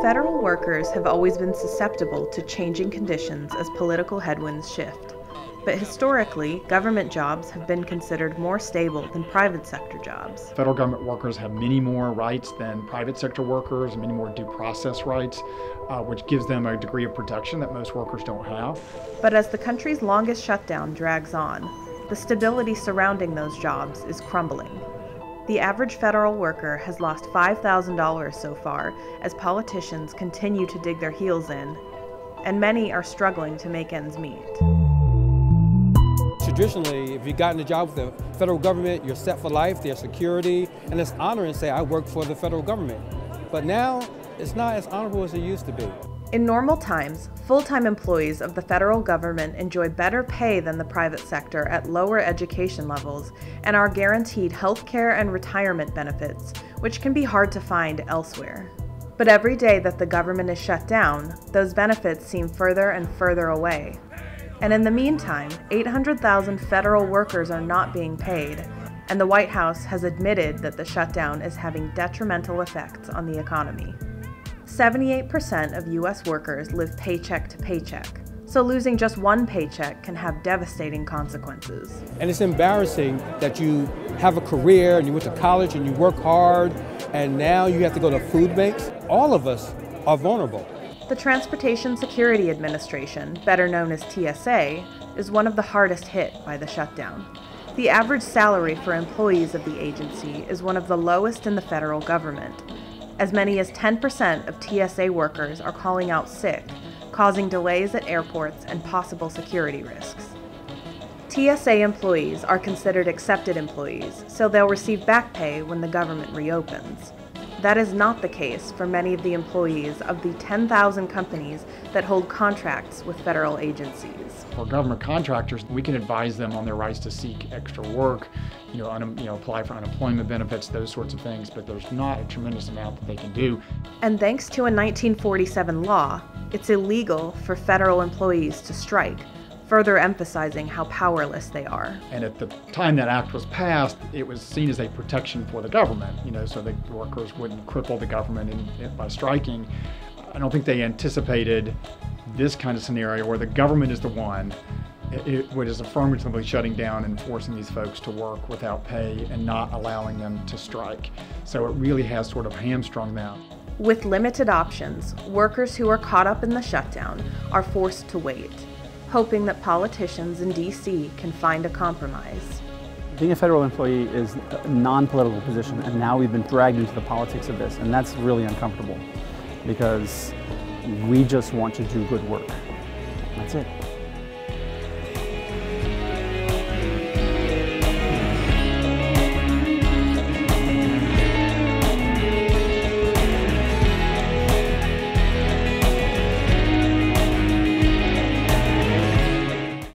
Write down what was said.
Federal workers have always been susceptible to changing conditions as political headwinds shift. But historically, government jobs have been considered more stable than private sector jobs. Federal government workers have many more rights than private sector workers, and many more due process rights, which gives them a degree of protection that most workers don't have. But as the country's longest shutdown drags on, the stability surrounding those jobs is crumbling. The average federal worker has lost $5,000 so far as politicians continue to dig their heels in, and many are struggling to make ends meet. Traditionally, if you got in a job with the federal government, you're set for life, there's security, and it's honoring to say, I work for the federal government. But now, it's not as honorable as it used to be. In normal times, full-time employees of the federal government enjoy better pay than the private sector at lower education levels and are guaranteed health care and retirement benefits, which can be hard to find elsewhere. But every day that the government is shut down, those benefits seem further and further away. And in the meantime, 800,000 federal workers are not being paid, and the White House has admitted that the shutdown is having detrimental effects on the economy. 78% of U.S. workers live paycheck to paycheck, so losing just one paycheck can have devastating consequences. And it's embarrassing that you have a career and you went to college and you work hard, and now you have to go to food banks. All of us are vulnerable. The Transportation Security Administration, better known as TSA, is one of the hardest hit by the shutdown. The average salary for employees of the agency is one of the lowest in the federal government. As many as 10% of TSA workers are calling out sick, causing delays at airports and possible security risks. TSA employees are considered accepted employees, so they'll receive back pay when the government reopens. That is not the case for many of the employees of the 10,000 companies that hold contracts with federal agencies. For government contractors, we can advise them on their rights to seek extra work, apply for unemployment benefits, those sorts of things, but there's not a tremendous amount that they can do. And thanks to a 1947 law, it's illegal for federal employees to strike, further emphasizing how powerless they are. And at the time that act was passed, it was seen as a protection for the government, so the workers wouldn't cripple the government by striking. I don't think they anticipated this kind of scenario where the government is the one what is affirmatively shutting down and forcing these folks to work without pay and not allowing them to strike. So it really has sort of hamstrung them. With limited options, workers who are caught up in the shutdown are forced to wait, hoping that politicians in D.C. can find a compromise. Being a federal employee is a non-political position, and now we've been dragged into the politics of this, and that's really uncomfortable because we just want to do good work. That's it.